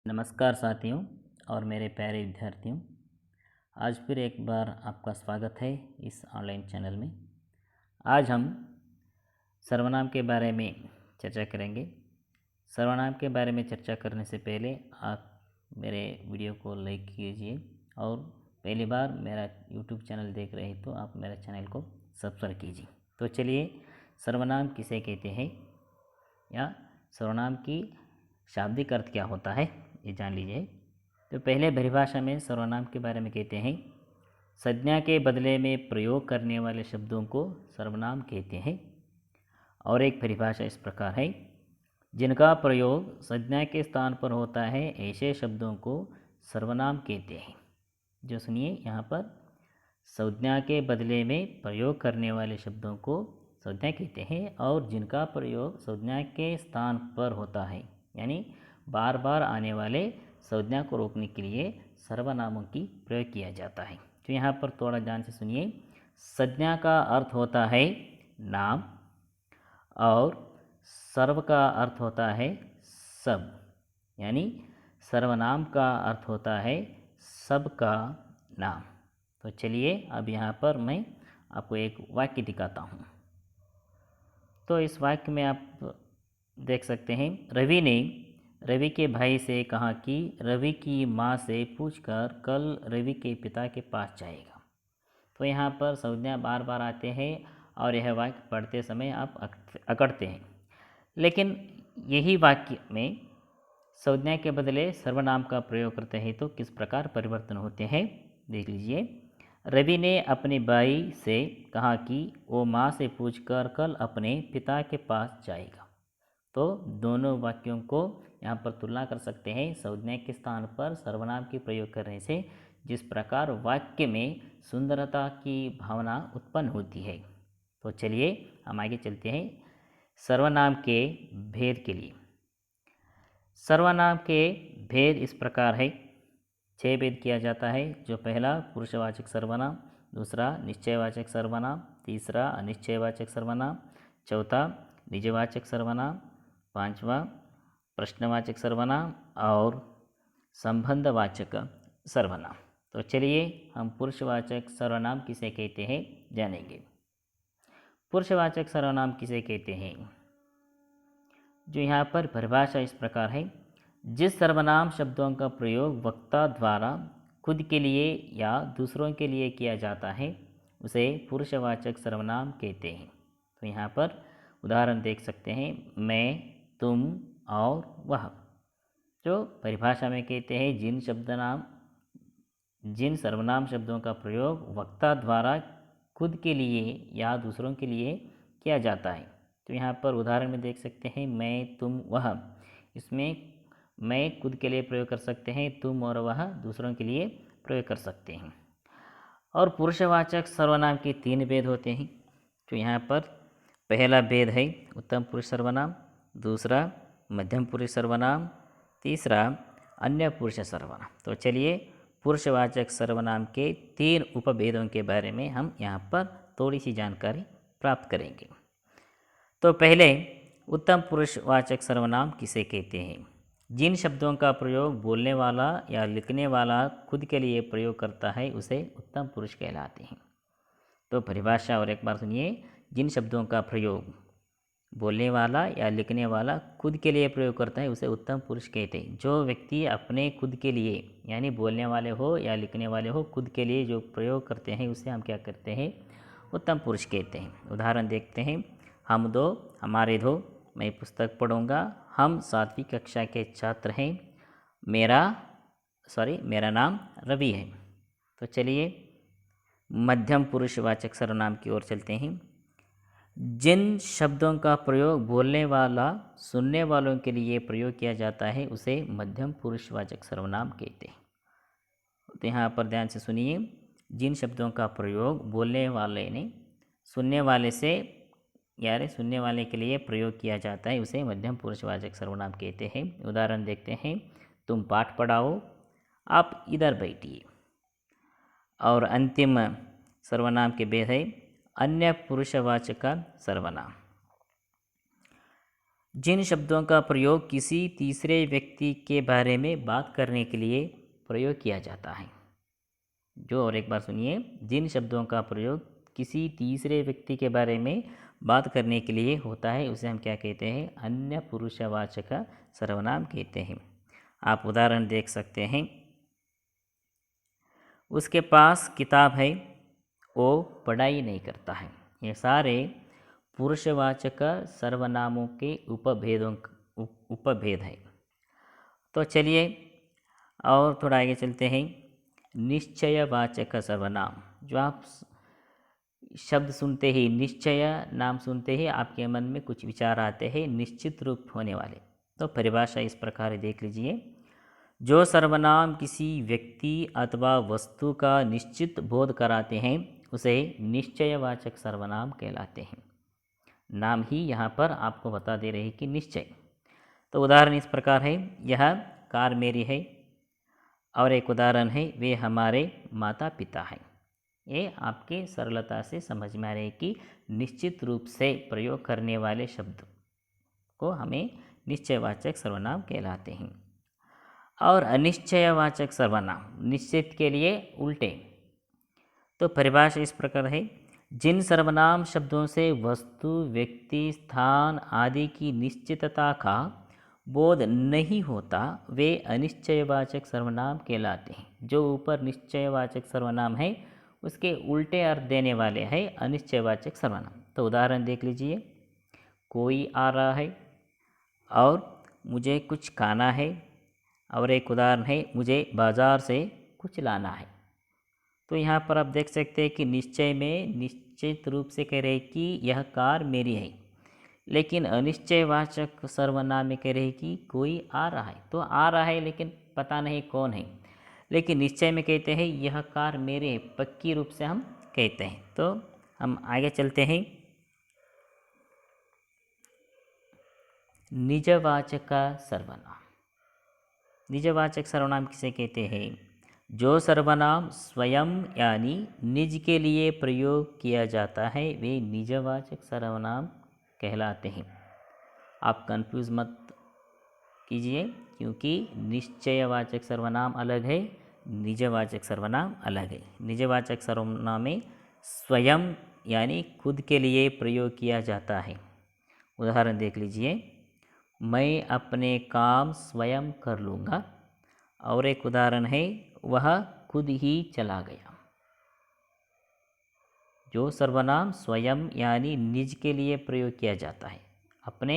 नमस्कार साथियों और मेरे प्यारे विद्यार्थियों। आज फिर एक बार आपका स्वागत है इस ऑनलाइन चैनल में। आज हम सर्वनाम के बारे में चर्चा करेंगे। सर्वनाम के बारे में चर्चा करने से पहले आप मेरे वीडियो को लाइक कीजिए और पहली बार मेरा यूट्यूब चैनल देख रहे हैं तो आप मेरे चैनल को सब्सक्राइब कीजिए। तो चलिए, सर्वनाम किसे कहते हैं या सर्वनाम की शाब्दिक अर्थ क्या होता है ये जान लीजिए। तो पहले परिभाषा में सर्वनाम के बारे में कहते हैं, संज्ञा के बदले में प्रयोग करने वाले शब्दों को सर्वनाम कहते हैं। और एक परिभाषा इस प्रकार है, जिनका प्रयोग संज्ञा के स्थान पर होता है ऐसे शब्दों को सर्वनाम कहते हैं। जो सुनिए यहाँ पर, संज्ञा के बदले में प्रयोग करने वाले शब्दों को संज्ञा कहते हैं और जिनका प्रयोग संज्ञा के स्थान पर होता है यानी बार बार आने वाले संज्ञा को रोकने के लिए सर्वनामों की प्रयोग किया जाता है। तो यहाँ पर थोड़ा ध्यान से सुनिए। संज्ञा का अर्थ होता है नाम और सर्व का अर्थ होता है सब, यानी सर्वनाम का अर्थ होता है सब का नाम। तो चलिए अब यहाँ पर मैं आपको एक वाक्य दिखाता हूँ। तो इस वाक्य में आप देख सकते हैं, रवि ने रवि के भाई से कहा कि रवि की माँ से पूछकर कल रवि के पिता के पास जाएगा। तो यहाँ पर संज्ञा बार बार आते हैं और यह वाक्य पढ़ते समय आप अकड़ते हैं, लेकिन यही वाक्य में संज्ञा के बदले सर्वनाम का प्रयोग करते हैं तो किस प्रकार परिवर्तन होते हैं देख लीजिए। रवि ने अपने भाई से कहा कि वो माँ से पूछकर कल अपने पिता के पास जाएगा। तो दोनों वाक्यों को यहाँ पर तुलना कर सकते हैं संज्ञा के स्थान पर सर्वनाम की प्रयोग करने से, जिस प्रकार वाक्य में सुंदरता की भावना उत्पन्न होती है। तो चलिए हम आगे चलते हैं सर्वनाम के भेद के लिए। सर्वनाम के भेद इस प्रकार है, 6 भेद किया जाता है। जो पहला पुरुषवाचक सर्वनाम, दूसरा निश्चयवाचक सर्वनाम, तीसरा अनिश्चयवाचक सर्वनाम, चौथा निजवाचक सर्वनाम, पांचवा प्रश्नवाचक सर्वनाम और संबंधवाचक सर्वनाम। तो चलिए हम पुरुषवाचक सर्वनाम किसे कहते हैं जानेंगे। पुरुषवाचक सर्वनाम किसे कहते हैं, जो यहाँ पर परिभाषा इस प्रकार है, जिस सर्वनाम शब्दों का प्रयोग वक्ता द्वारा खुद के लिए या दूसरों के लिए किया जाता है उसे पुरुषवाचक सर्वनाम कहते हैं। तो यहाँ पर उदाहरण देख सकते हैं, मैं, तुम और वह। जो परिभाषा में कहते हैं, जिन सर्वनाम शब्दों का प्रयोग वक्ता द्वारा खुद के लिए या दूसरों के लिए किया जाता है। तो यहाँ पर उदाहरण में देख सकते हैं, मैं, तुम, वह। इसमें मैं खुद के लिए प्रयोग कर सकते हैं, तुम और वह दूसरों के लिए प्रयोग कर सकते हैं। और पुरुषवाचक सर्वनाम के 3 भेद होते हैं। जो यहाँ पर पहला भेद है उत्तम पुरुष सर्वनाम, दूसरा मध्यम पुरुष सर्वनाम, तीसरा अन्य पुरुष सर्वनाम। तो चलिए पुरुषवाचक सर्वनाम के 3 उपभेदों के बारे में हम यहाँ पर थोड़ी सी जानकारी प्राप्त करेंगे। तो पहले उत्तम पुरुषवाचक सर्वनाम किसे कहते हैं, जिन शब्दों का प्रयोग बोलने वाला या लिखने वाला खुद के लिए प्रयोग करता है उसे उत्तम पुरुष कहलाते हैं। तो परिभाषा और एक बार सुनिए, जिन शब्दों का प्रयोग बोलने वाला या लिखने वाला खुद के लिए प्रयोग करता है उसे उत्तम पुरुष कहते हैं। जो व्यक्ति अपने खुद के लिए यानी बोलने वाले हो या लिखने वाले हो खुद के लिए जो प्रयोग करते हैं उसे हम क्या करते हैं, उत्तम पुरुष कहते हैं। उदाहरण देखते हैं, हम दो, हमारे दो, मैं पुस्तक पढ़ूंगा, हम 7वीं कक्षा के छात्र हैं, मेरा नाम रवि है। तो चलिए मध्यम पुरुषवाचक सर्वनाम की ओर चलते हैं। जिन शब्दों का प्रयोग बोलने वाला सुनने वालों के लिए प्रयोग किया जाता है उसे मध्यम पुरुषवाचक सर्वनाम कहते हैं। तो यहाँ पर ध्यान से सुनिए, जिन शब्दों का प्रयोग बोलने वाले ने सुनने वाले के लिए प्रयोग किया जाता है उसे मध्यम पुरुषवाचक सर्वनाम कहते हैं। उदाहरण देखते हैं, तुम पाठ पढ़ाओ, आप इधर बैठिए। और अंतिम सर्वनाम के भेद है अन्य पुरुषवाचक सर्वनाम। जिन शब्दों का प्रयोग किसी तीसरे व्यक्ति के बारे में बात करने के लिए प्रयोग किया जाता है। जो और एक बार सुनिए, जिन शब्दों का प्रयोग किसी तीसरे व्यक्ति के बारे में बात करने के लिए होता है उसे हम क्या कहते हैं? अन्य पुरुषवाचक सर्वनाम कहते हैं। आप उदाहरण देख सकते हैं। उसके पास किताब है, वो पढ़ाई नहीं करता है। ये सारे पुरुषवाचक सर्वनामों के उपभेद है। तो चलिए और थोड़ा आगे चलते हैं। निश्चयवाचक सर्वनाम, जो आप शब्द सुनते ही, निश्चय नाम सुनते ही आपके मन में कुछ विचार आते हैं निश्चित रूप होने वाले। तो परिभाषा इस प्रकार देख लीजिए। जो सर्वनाम किसी व्यक्ति अथवा वस्तु का निश्चित बोध कराते हैं उसे निश्चयवाचक सर्वनाम कहलाते हैं। नाम ही यहाँ पर आपको बता दे रहे कि निश्चय। तो उदाहरण इस प्रकार है, यह कार मेरी है। और एक उदाहरण है, वे हमारे माता पिता हैं। ये आपके सरलता से समझ में आ रहे कि निश्चित रूप से प्रयोग करने वाले शब्द को हमें निश्चयवाचक सर्वनाम कहलाते हैं। और अनिश्चयवाचक सर्वनाम, निश्चित के लिए उल्टे। तो परिभाषा इस प्रकार है, जिन सर्वनाम शब्दों से वस्तु, व्यक्ति, स्थान आदि की निश्चितता का बोध नहीं होता वे अनिश्चयवाचक सर्वनाम कहलाते हैं। जो ऊपर निश्चयवाचक सर्वनाम है उसके उल्टे अर्थ देने वाले हैं अनिश्चयवाचक सर्वनाम। तो उदाहरण देख लीजिए। कोई आ रहा है और मुझे कुछ खाना है। और एक उदाहरण है, मुझे बाज़ार से कुछ लाना है। तो यहाँ पर आप देख सकते हैं कि निश्चय में निश्चित रूप से कह रहे कि यह कार मेरी है, लेकिन अनिश्चयवाचक सर्वनाम में कह रहे कि कोई आ रहा है। तो आ रहा है लेकिन पता नहीं कौन है, लेकिन निश्चय में कहते हैं यह कार मेरे है, पक्की रूप से हम कहते हैं। तो हम आगे चलते हैं। निजवाचक सर्वनाम। निजवाचक सर्वनाम किसे कहते हैं? जो सर्वनाम स्वयं यानी निज के लिए प्रयोग किया जाता है वे निजवाचक सर्वनाम कहलाते हैं। आप कंफ्यूज मत कीजिए, क्योंकि निश्चयवाचक सर्वनाम अलग है, निजवाचक सर्वनाम अलग है। निजवाचक सर्वनाम में स्वयं यानी खुद के लिए प्रयोग किया जाता है। उदाहरण देख लीजिए। मैं अपने काम स्वयं कर लूँगा। और एक उदाहरण है, वह खुद ही चला गया। जो सर्वनाम स्वयं यानी निज के लिए प्रयोग किया जाता है, अपने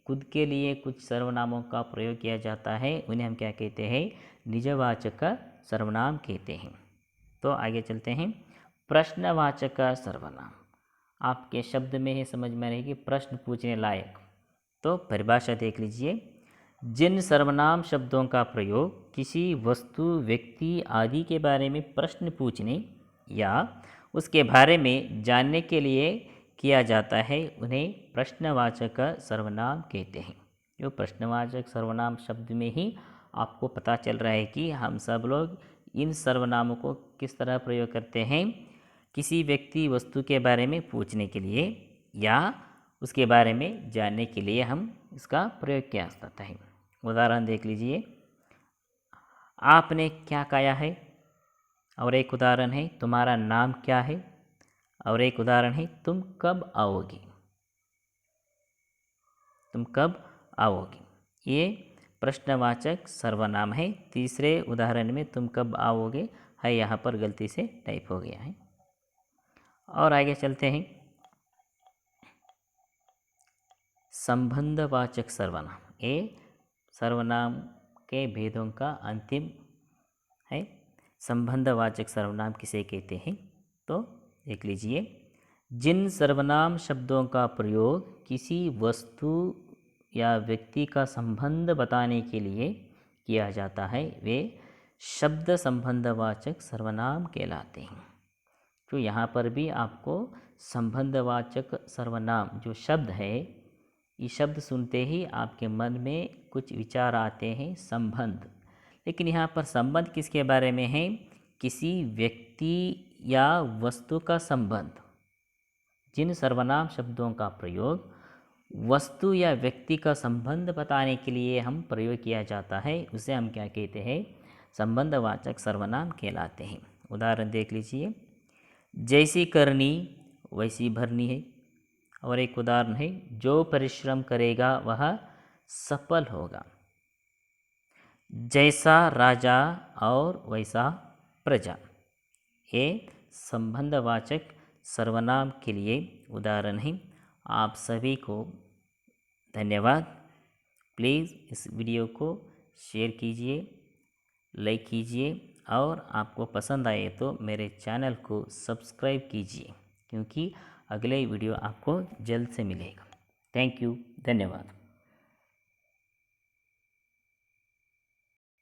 खुद के लिए कुछ सर्वनामों का प्रयोग किया जाता है, उन्हें हम क्या कहते हैं? निजवाचक सर्वनाम कहते हैं। तो आगे चलते हैं। प्रश्नवाचक सर्वनाम। आपके शब्द में ही समझ में रहेगी प्रश्न पूछने लायक। तो परिभाषा देख लीजिए। जिन सर्वनाम शब्दों का प्रयोग किसी वस्तु, व्यक्ति आदि के बारे में प्रश्न पूछने या उसके बारे में जानने के लिए किया जाता है उन्हें प्रश्नवाचक सर्वनाम कहते हैं। जो प्रश्नवाचक सर्वनाम शब्द में ही आपको पता चल रहा है कि हम सब लोग इन सर्वनामों को किस तरह प्रयोग करते हैं? किसी व्यक्ति, वस्तु के बारे में पूछने के लिए या उसके बारे में जानने के लिए हम इसका प्रयोग किया जाता है। उदाहरण देख लीजिए। आपने क्या खाया है? और एक उदाहरण है, तुम्हारा नाम क्या है? और एक उदाहरण है, तुम कब आओगे? तुम कब आओगे? ये प्रश्नवाचक सर्वनाम है। तीसरे उदाहरण में तुम कब आओगे है यहाँ पर गलती से टाइप हो गया है। और आगे चलते हैं। संबंधवाचक सर्वनाम। ये सर्वनाम के भेदों का अंतिम है। संबंधवाचक सर्वनाम किसे कहते हैं? तो देख लीजिए। जिन सर्वनाम शब्दों का प्रयोग किसी वस्तु या व्यक्ति का संबंध बताने के लिए किया जाता है वे शब्द संबंधवाचक सर्वनाम कहलाते हैं। तो यहाँ पर भी आपको संबंधवाचक सर्वनाम जो शब्द है, ये शब्द सुनते ही आपके मन में कुछ विचार आते हैं संबंध। लेकिन यहाँ पर संबंध किसके बारे में है? किसी व्यक्ति या वस्तु का संबंध। जिन सर्वनाम शब्दों का प्रयोग वस्तु या व्यक्ति का संबंध बताने के लिए हम प्रयोग किया जाता है, उसे हम क्या कहते हैं? संबंधवाचक सर्वनाम कहलाते हैं। उदाहरण देख लीजिए, जैसी करनी वैसी भरनी है। और एक उदाहरण है, जो परिश्रम करेगा वह सफल होगा। जैसा राजा और वैसा प्रजा, ये संबंधवाचक सर्वनाम के लिए उदाहरण है। आप सभी को धन्यवाद। प्लीज़ इस वीडियो को शेयर कीजिए, लाइक कीजिए और आपको पसंद आए तो मेरे चैनल को सब्सक्राइब कीजिए, क्योंकि अगले वीडियो आपको जल्द से मिलेगा। थैंक यू, धन्यवाद।